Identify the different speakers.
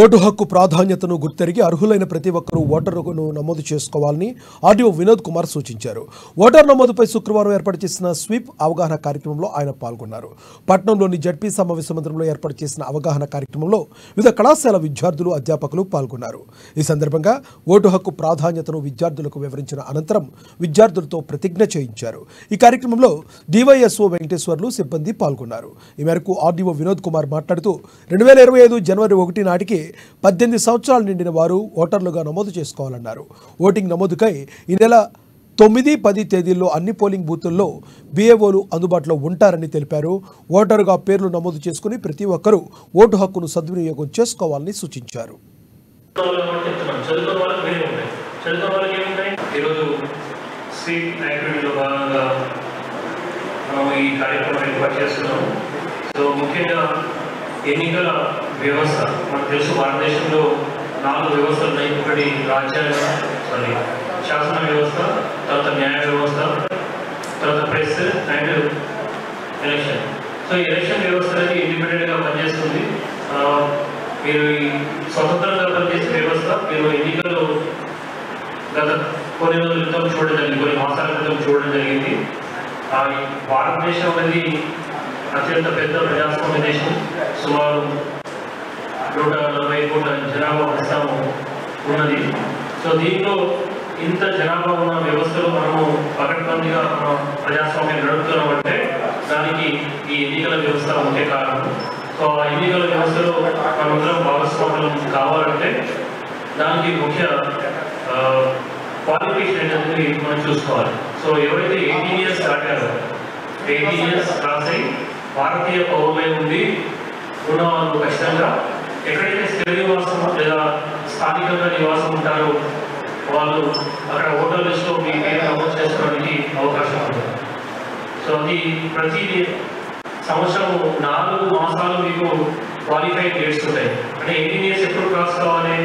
Speaker 1: Vote హక్కు ప్రాధాన్యతను గుర్తెరిగి అర్హులైన ప్రతి ఒక్కరూ ఓటరును నమోదు చేసుకోవాలని ఆర్డీఓ వినోద్ కుమార్ సూచించారు. ఓటర్ నమోదుపై శుక్రవారం ఏర్పాటు చేసిన స్వీప్ అవగాహన కార్యక్రమంలో ఆయన పాల్గొన్నారు. పట్నంలోని జడ్పీ సమావేశ మందిరంలో ఏర్పాటు చేసిన అవగాహన కార్యక్రమంలో వివిధ కళాశాల విద్యార్థులు, అధ్యాపకులు పాల్గొన్నారు. ఈ సందర్భంగా ఓటు హక్కు ప్రాధాన్యతను విద్యార్థులకు వివరించిన అనంతరం విద్యార్థులతో ప్రతిజ్ఞ చేయించారు. ఈ కార్యక్రమంలో డివైఎస్ఓ వెంకటేశ్వర్లు, సిబ్బంది పాల్గొన్నారు. ఈ మేరకు ఆర్డీఓ వినోద్ కుమార్ మాట్లాడుతూ 2025 జనవరి 1 నాటికి 18 సంవత్సరాలు నిండిన వారు ఓటర్లుగా నమోదు చేసుకోవాలన్నారు. ఓటింగ్ నమోదుకై ఈ నెల 9, 10 తేదీల్లో అన్ని పోలింగ్ బూతుల్లో బీఏఓలు అందుబాటులో ఉంటారని తెలిపారు. ఓటరుగా పేర్లు నమోదు చేసుకుని ప్రతి ఒక్కరూ ఓటు హక్కును సద్వినియోగం చేసుకోవాలని సూచించారు.
Speaker 2: ఎన్నికల వ్యవస్థ మనకు తెలుసు, భారతదేశంలో 4 వ్యవస్థలు ఉన్నాయి. ఒకటి శాసన వ్యవస్థ, తర్వాత న్యాయ వ్యవస్థ, తర్వాత ప్రెస్ అండ్ ఎలక్షన్. సో ఈ ఎలక్షన్ వ్యవస్థ అనేది ఇండిపెండెంట్గా పనిచేస్తుంది. మీరు ఈ స్వతంత్రంగా పనిచేసే వ్యవస్థ మీరు ఎన్నికలు గత కొన్ని రోజుల క్రితం చూడడం జరిగింది, కొన్ని మాసాల క్రితం చూడడం జరిగింది. భారతదేశం అనేది అత్యంత పెద్ద ప్రజాస్వామ్య దేశం. సుమారు 140 కోట్ల జనాభా ప్రస్తుతం ఉన్నది. సో దీంట్లో ఇంత జనాభా ఉన్న వ్యవస్థలో మనము పకడ్బందీగా మనం ప్రజాస్వామ్యం నడుపుతున్నామంటే దానికి ఈ ఎన్నికల వ్యవస్థ ముఖ్య కారణం. సో ఆ ఎన్నికల వ్యవస్థలో మనందరం భాగస్వామ్యం కావాలంటే దానికి ముఖ్య క్వాలిఫికేషన్ అనేది మనం చూసుకోవాలి. సో ఎవరైతే 18 ఇయర్స్ దాటారో, 18 ఇయర్స్ క్రాస్ అయి భారతీయ పౌరులై ఉండి ఉన్నవాళ్ళు ఖచ్చితంగా ఎక్కడైతే స్థిర నివాసం లేదా స్థానికంగా నివాసం ఉంటారో వాళ్ళు అక్కడ ఓటర్ లిస్టులో మీ పేరు నమోదు చేసుకోవడానికి అవకాశం ఉంటుంది. సో అది ప్రతి సంవత్సరం 4 మాసాలు మీకు క్వాలిఫైడ్ డేట్స్ ఉంటాయి. అంటే 18 ఇయర్స్ ఎప్పుడు క్రాస్ కావాలి